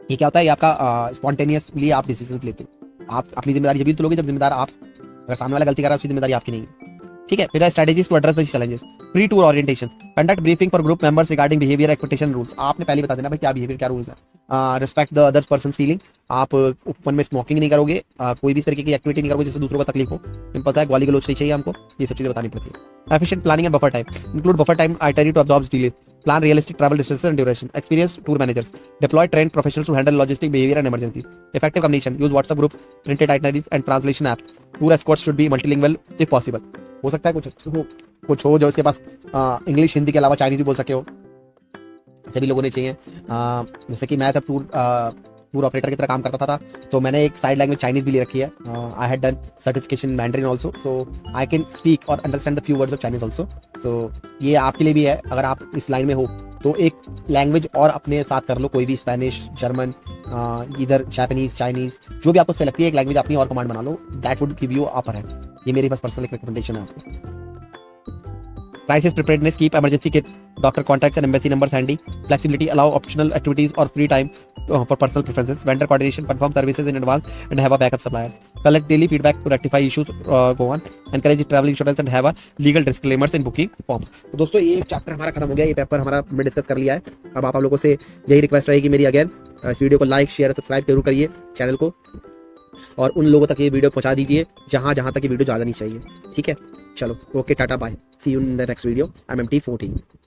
ये क्या होता है, ये आपका स्पॉन्टेनियसली आप डिसीजन लेते हो, आप अपनी जिम्मेदारी जब तो लोगे जब जिम्मेदार आप, अगर सामने वाला गलती कर रहा है उसकी जिम्मेदारी आपकी नहीं है, ठीक है। फिर strategies to address the challenges, pre tour orientation, conduct briefing for group members regarding behaviour expectation rules. आपने पहले बता देना भाई क्या बिहेवियर क्या रूल्स है, respect the others persons feeling, आप ओपन में स्मोकिंग नहीं करोगे, कोई भी इस तरीके की एक्टिविटी नहीं करोगे जिससे दूसरों को तकलीफ हो, पता है गाली गलौज नहीं चाहिए हमको, ये सब चीजें बतानी पड़ती है। Efficient planning and buffer time, include buffer time itinerary to absorb delay, plan realistic travel distances and duration, experience tour managers, deploy trained professionals to handle logistic behavior and emergency, effective communication, use WhatsApp groups, printed itineraries and translation apps, tour escorts should be multilingual if possible। हो सकता है कुछ हो जो इसके पास English Hindi के अलावा Chinese भी बोल सके हो, सभी लोगों ने चाहिए। जैसे कि मैं जब टूर ऑपरेटर की तरह काम करता था तो मैंने एक साइड लैंग्वेज चाइनीज भी ले रखी है, I had done certification Mandarin also, so I can speak or understand the few words of Chinese also. सो ये आपके लिए भी है, अगर आप इस लाइन में हो तो एक लैंग्वेज और अपने साथ कर लो, कोई भी स्पेनिश, जर्मन, इधर जापानीज, चाइनीज, जो भी आपको सही लगती है एक लैंग्वेज अपनी और कमांड बना लो, that would give you upper hand. ये मेरी बस पर्सनल रिकमेंडेशन है आपको। Crisis preparedness, keep emergency kits, doctor contacts and embassy numbers handy. Flexibility, allow optional activities or free time for personal preferences. Vendor coordination, confirm services in advance and have a backup suppliers. Collect daily feedback to rectify issues, go on. Encourage travel insurance and have a legal disclaimers in booking forms। तो दोस्तों ये chapter हमारा खत्म हो गया, ये paper हमारा हमने डिस्कस कर लिया है। अब आप लोगों से यही रिक्वेस्ट रहेगी मेरी अगेन, इस वीडियो को लाइक शेयर सब्सक्राइब जरूर करिए चैनल को, और उन लोगों तक ये वीडियो पहुंचा दीजिए जहां तक ये वीडियो जा जानी चाहिए, ठीक है। चलो okay tata bye, see you in the next video. MMT 14।